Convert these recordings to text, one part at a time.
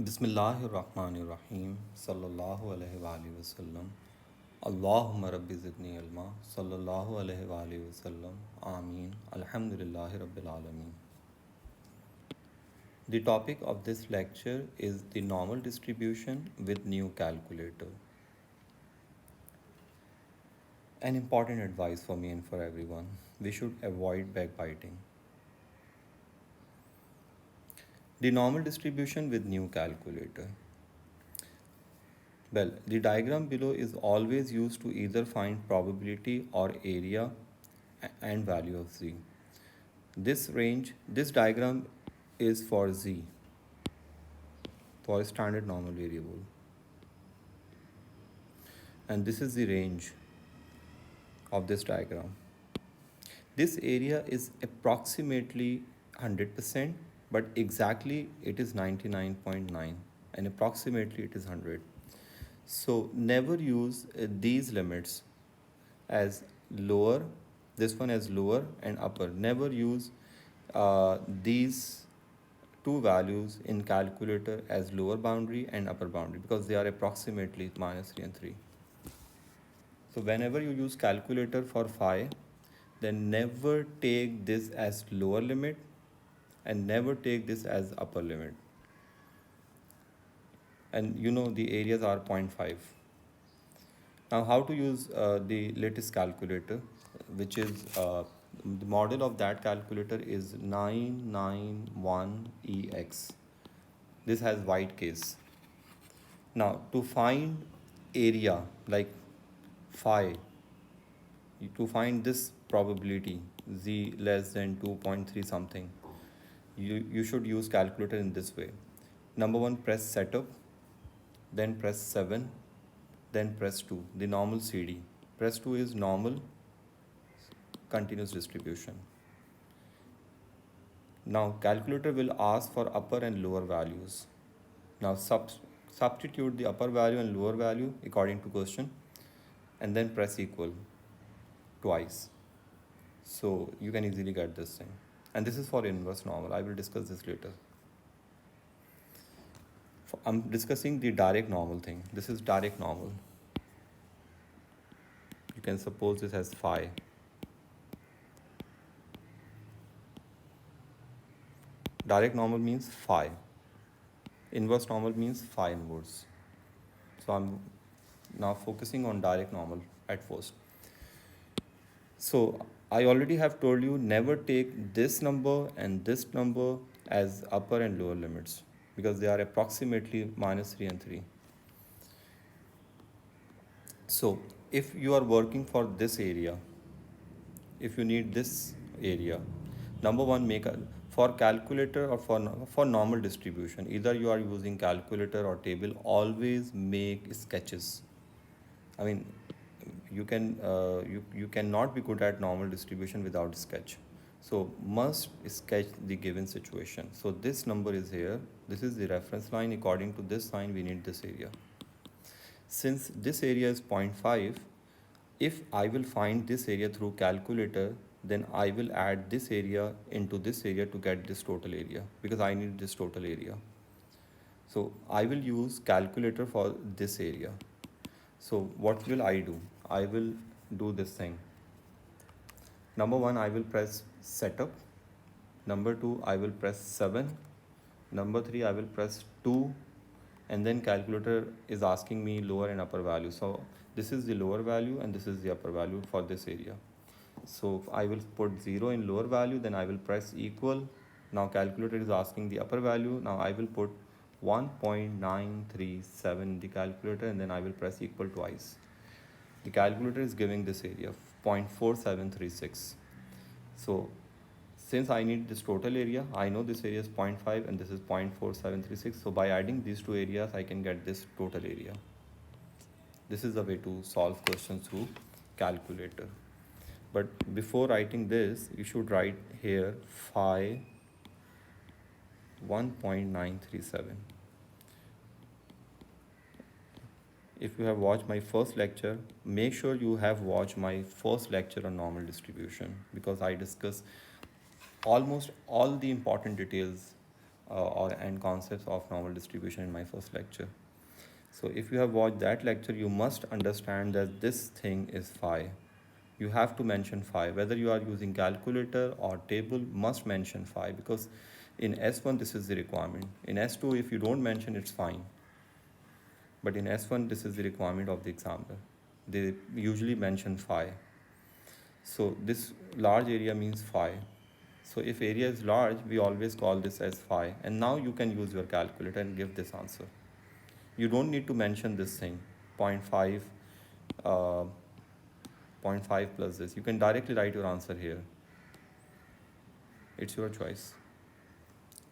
बिस्मिल्लाहिर्रहमानिर्रहीम सल्लल्लाहु अलैहि वसल्लम अल्लाहुम्मा रब्बि ज़िदनी इल्मा सल्लल्लाहु अलैहि वसल्लम आमीन अल्हम्दुलिल्लाहि रब्बिल आलमीन. The topic of this lecture is the normal distribution with new calculator. An important advice for me and for everyone: we should avoid backbiting. The normal distribution with new calculator. Well, the diagram below is always used to either find probability or area and value of z. This diagram is for z, for standard normal variable. And this is the range of this diagram. This area is approximately 100%, but exactly it is 99.9 and approximately it is 100. So never use these limits as lower, this one as lower and upper. Never use these two values in calculator as lower boundary and upper boundary because they are approximately -3 and 3. So whenever you use calculator for phi, then never take this as lower limit and never take this as upper limit. And you know the areas are 0.5. Now how to use the latest calculator, which is the model of that calculator is 991EX. This has white case. Now to find area like phi, to find this probability z less than 2.3 something, you should use calculator in this way. Number one, press setup, then press 7, then press 2, the normal CD. Press 2 is normal continuous distribution. Now calculator will ask for upper and lower values. Now substitute the upper value and lower value according to question and then press equal twice. So you can easily get this thing. And this is for inverse normal. I will discuss this later. I'm discussing the direct normal thing. This is direct normal. You can suppose this as phi. Direct normal means phi. Inverse normal means phi inverse. So I'm now focusing on direct normal at first. So I already have told you never take this number and this number as upper and lower limits because they are approximately -3 and 3. So if you are working for this area, if you need this area, number one, make a for calculator or for normal distribution, either you are using calculator or table, always make sketches. I mean, you cannot be good at normal distribution without sketch. So must sketch the given situation. So this number is here. This is the reference line. According to this sign, we need this area. Since this area is 0.5, if I will find this area through calculator, then I will add this area into this area to get this total area because I need this total area. So I will use calculator for this area. So what will I do? I will do this thing. Number one, I will press setup. Number two, I will press 7. Number three, I will press 2. And then calculator is asking me lower and upper value. So this is the lower value and this is the upper value for this area. So I will put 0 in lower value, then I will press equal. Now calculator is asking the upper value. Now I will put 1.937 in the calculator and then I will press equal twice. The calculator is giving this area 0.4736. So since I need this total area, I know this area is 0.5 and this is 0.4736. So by adding these two areas, I can get this total area. This is the way to solve questions through calculator. But before writing this, you should write here phi 1.937. If you have watched my first lecture, make sure you have watched my first lecture on normal distribution because I discuss almost all the important details and concepts of normal distribution in my first lecture. So if you have watched that lecture, you must understand that this thing is phi. You have to mention phi. Whether you are using calculator or table, must mention phi, because in S1 this is the requirement. In S2, if you don't mention, it's fine. But in S1, this is the requirement of the examiner. They usually mention phi. So this large area means phi. So if area is large, we always call this as phi. And now you can use your calculator and give this answer. You don't need to mention this thing, 0.5, uh, 0.5 plus this. You can directly write your answer here. It's your choice.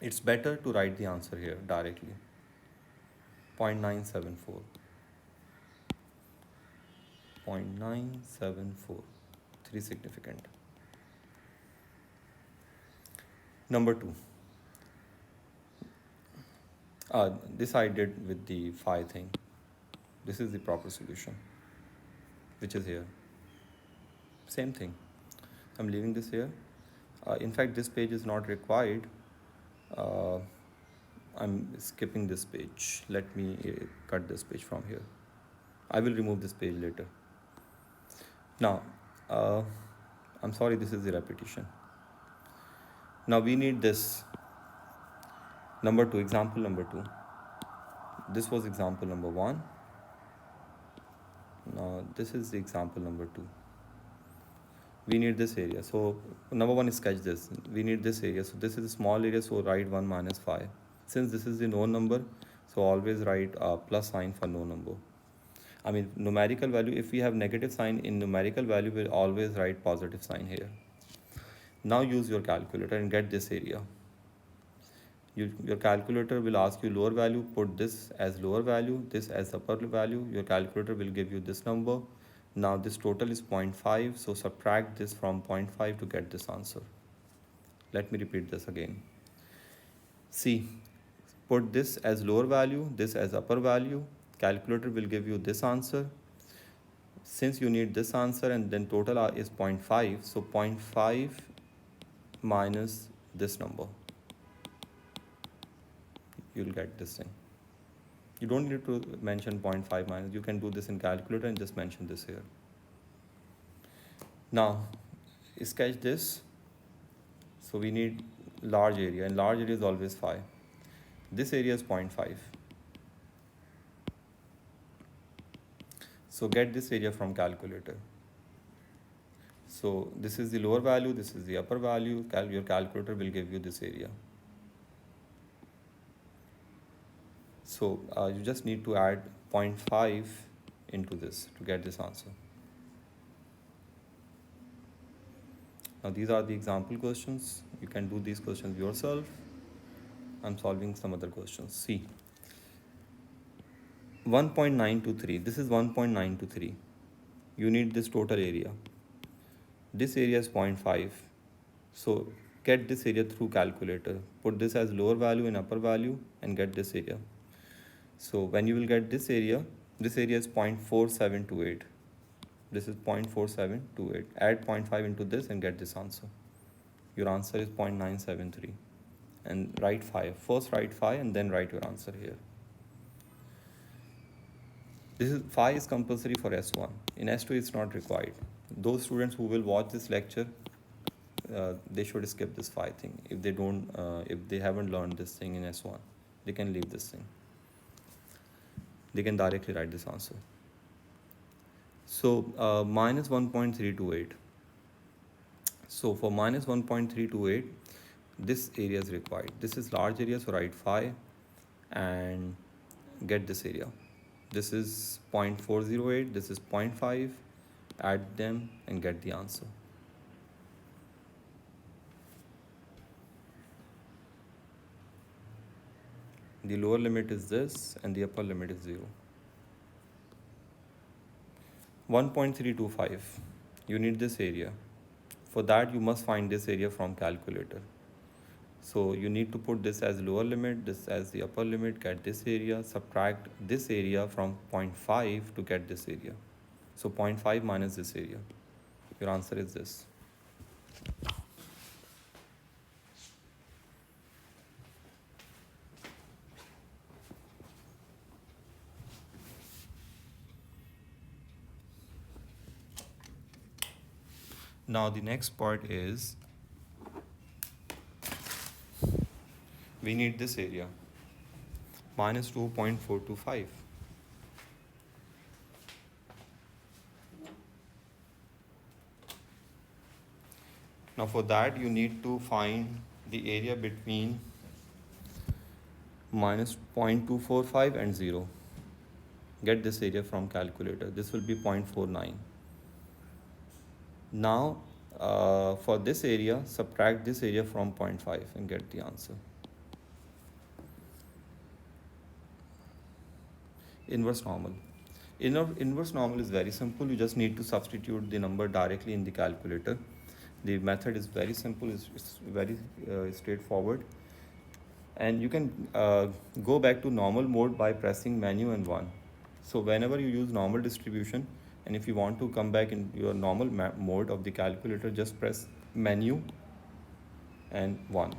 It's better to write the answer here directly. 0.974. 0.974. 3 significant. Number 2. This I did with the phi thing. This is the proper solution, which is here. Same thing. I'm leaving this here. In fact, this page is not required. Uh, I'm skipping this page. Let me cut this page from here. I will remove this page later. Now, I'm sorry, this is the repetition. Now we need this. Number 2, example number 2. This was example number 1. Now this is the example number 2. We need this area. So number 1 is sketch this. We need this area. So this is a small area, so write 1 minus 5. Since this is the known number, so always write a plus sign for no number. I mean numerical value, if we have negative sign in numerical value, we'll always write positive sign here. Now use your calculator and get this area. Your calculator will ask you lower value, put this as lower value, this as upper value. Your calculator will give you this number. Now this total is 0.5, so subtract this from 0.5 to get this answer. Let me repeat this again. See, put this as lower value, this as upper value. Calculator will give you this answer. Since you need this answer and then total is 0.5, so 0.5 minus this number. You'll get this thing. You don't need to mention 0.5 minus. You can do this in calculator and just mention this here. Now, sketch this. So we need large area, and large area is always phi. This area is 0.5. So get this area from calculator. So this is the lower value, this is the upper value. Your calculator will give you this area. So you just need to add 0.5 into this to get this answer. Now these are the example questions. You can do these questions yourself. I'm solving some other questions. See, 1.923. This is 1.923. You need this total area. This area is 0.5. So get this area through calculator. Put this as lower value and upper value and get this area. So when you will get this area is 0.4728. This is 0.4728. Add 0.5 into this and get this answer. Your answer is 0.973. And write 5. First write 5 and then write your answer here. This is phi is compulsory for S1. In S2 it's not required. Those students who will watch this lecture, they should skip this phi thing. If they don't, if they haven't learned this thing in S1, they can leave this thing. They can directly write this answer. So minus 1.328. So for minus 1.328, this area is required. This is large area, so write phi and get this area. This is 0.408, this is 0.5, add them and get the answer. The lower limit is this and the upper limit is 0. 1.325, you need this area. For that you must find this area from calculator. So you need to put this as lower limit, this as the upper limit, get this area, subtract this area from 0.5 to get this area. So 0.5 minus this area. Your answer is this. Now the next part is we need this area minus 2.425. Now for that you need to find the area between minus 0.245 and 0. Get this area from calculator. This will be 0.49. Now for this area, subtract this area from 0.5 and get the answer. Inverse normal. Inverse normal is very simple. You just need to substitute the number directly in the calculator. The method is very simple. It's very straightforward. And you can go back to normal mode by pressing menu and 1. So whenever you use normal distribution, and if you want to come back in your normal mode of the calculator, just press menu and 1.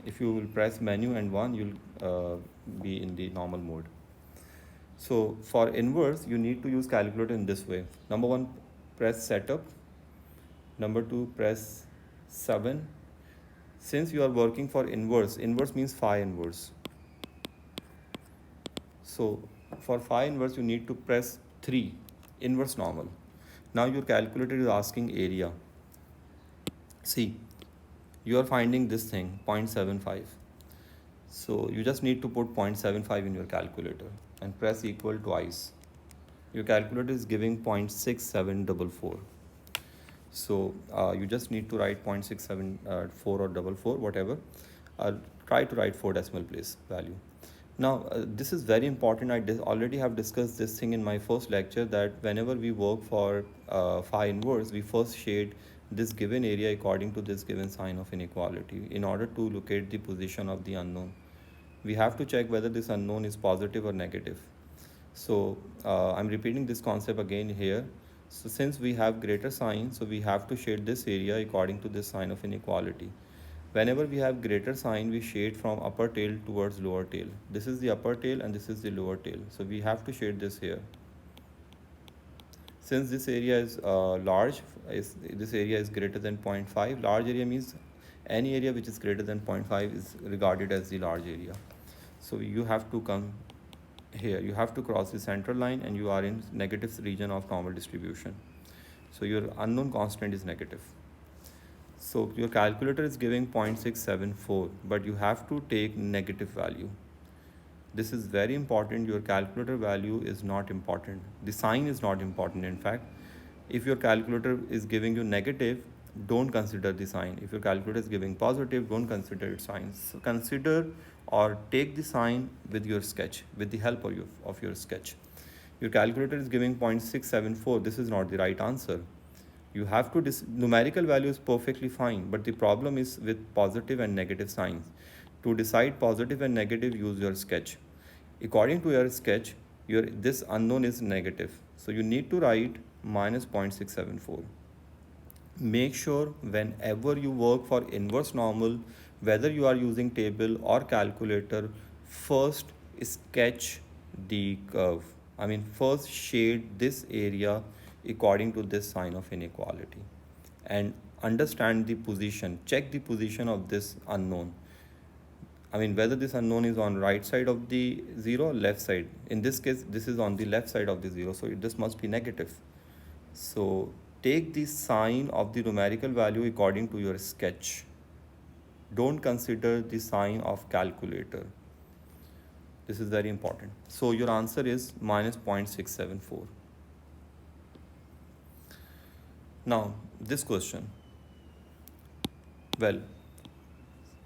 If you will press menu and 1, you'll be in the normal mode. So for inverse, you need to use calculator in this way. Number 1, press setup. Number 2, press 7. Since you are working for inverse, inverse means phi inverse. So for phi inverse, you need to press 3, inverse normal. Now your calculator is asking area. See, you are finding this thing, 0.75. So you just need to put 0.75 in your calculator and press equal twice. Your calculator is giving 0.6744. So you just need to write 0.674 or 44, whatever. Try to write 4 decimal place value. Now this is very important. I already have discussed this thing in my first lecture, that whenever we work for phi inverse, we first shade this given area according to this given sign of inequality in order to locate the position of the unknown. We have to check whether this unknown is positive or negative. So I'm repeating this concept again here. So since we have greater sign, so we have to shade this area according to this sign of inequality. Whenever we have greater sign, we shade from upper tail towards lower tail. This is the upper tail and this is the lower tail. So we have to shade this here. Since this area is large, this area is greater than 0.5. Large area means any area which is greater than 0.5 is regarded as the large area. So you have to come here, you have to cross the central line and you are in negative region of normal distribution. So your unknown constant is negative. So your calculator is giving 0.674, but you have to take negative value. This is very important. Your calculator value is not important. The sign is not important. In fact, if your calculator is giving you negative, don't consider the sign. If your calculator is giving positive, don't consider its signs. So consider or take the sign with your sketch, with the help of your sketch. Your calculator is giving 0.674. This is not the right answer. You have to, numerical value is perfectly fine, but the problem is with positive and negative signs. To decide positive and negative, use your sketch. According to your sketch, this unknown is negative. So you need to write minus 0.674. Make sure whenever you work for inverse normal, whether you are using table or calculator, first sketch the curve. I mean, first shade this area according to this sign of inequality and understand the position, check the position of this unknown. I mean, whether this unknown is on right side of the 0 or left side. In this case, this is on the left side of the 0, so this must be negative. So take the sign of the numerical value according to your sketch. Don't consider the sign of calculator. This is very important. So your answer is minus 0.674. Now, this question. Well,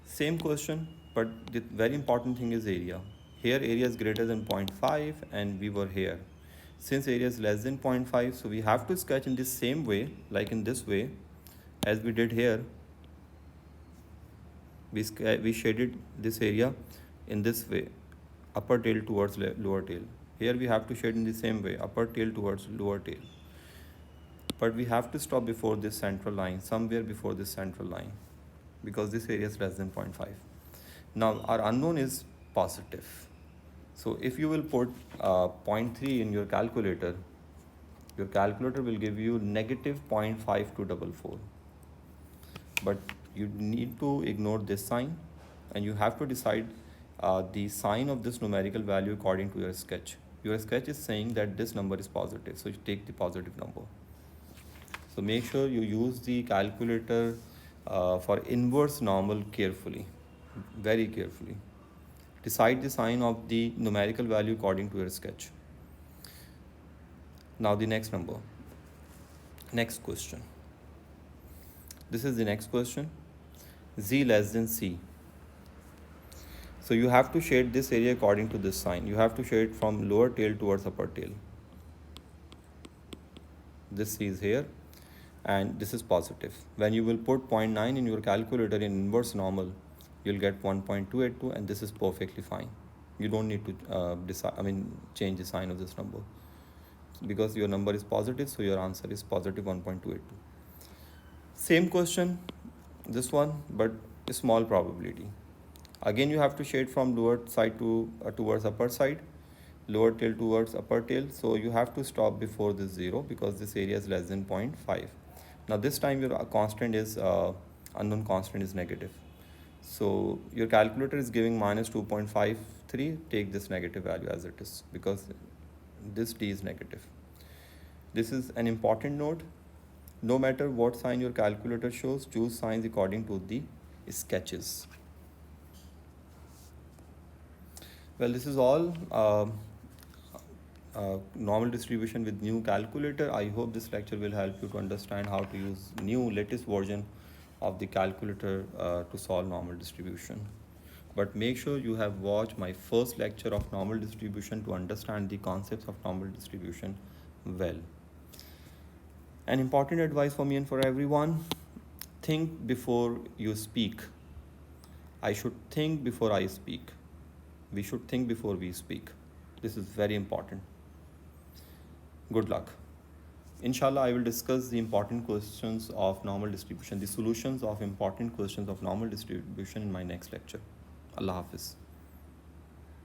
same question, but the very important thing is area. Here area is greater than 0.5 and we were here. Since area is less than 0.5, so we have to sketch in the same way, like in this way, as we did here. We shaded this area in this way, upper tail towards lower tail. Here we have to shade in the same way, upper tail towards lower tail. But we have to stop before this central line, somewhere before this central line, because this area is less than 0.5. Now our unknown is positive. So if you will put 0.3 in your calculator will give you negative 0.5244. but you need to ignore this sign, and you have to decide the sign of this numerical value according to your sketch. Your sketch is saying that this number is positive, so you take the positive number. So make sure you use the calculator for inverse normal carefully, very carefully. Decide the sign of the numerical value according to your sketch. Now the next number. Next question. This is the next question. Z less than C. So you have to shade this area according to this sign. You have to shade from lower tail towards upper tail. This C is here and this is positive. When you will put 0.9 in your calculator in inverse normal, you'll get 1.282 and this is perfectly fine. You don't need to change the sign of this number because your number is positive, so your answer is positive 1.282. Same question, this one, but a small probability. Again, you have to shade from lower side to towards upper side, lower tail towards upper tail. So you have to stop before this 0 because this area is less than 0.5. Now this time your constant is unknown constant is negative. So your calculator is giving minus 2.53. Take this negative value as it is because this d is negative. This is an important note. No matter what sign your calculator shows, choose signs according to the sketches. Well, this is all normal distribution with new calculator. I hope this lecture will help you to understand how to use new latest version of the calculator to solve normal distribution. But make sure you have watched my first lecture of normal distribution to understand the concepts of normal distribution well. An important advice for me and for everyone: think before you speak. I should think before I speak. We should think before we speak. This is very important. Good luck. Inshallah, I will discuss the important questions of normal distribution, the solutions of important questions of normal distribution in my next lecture. Allah Hafiz.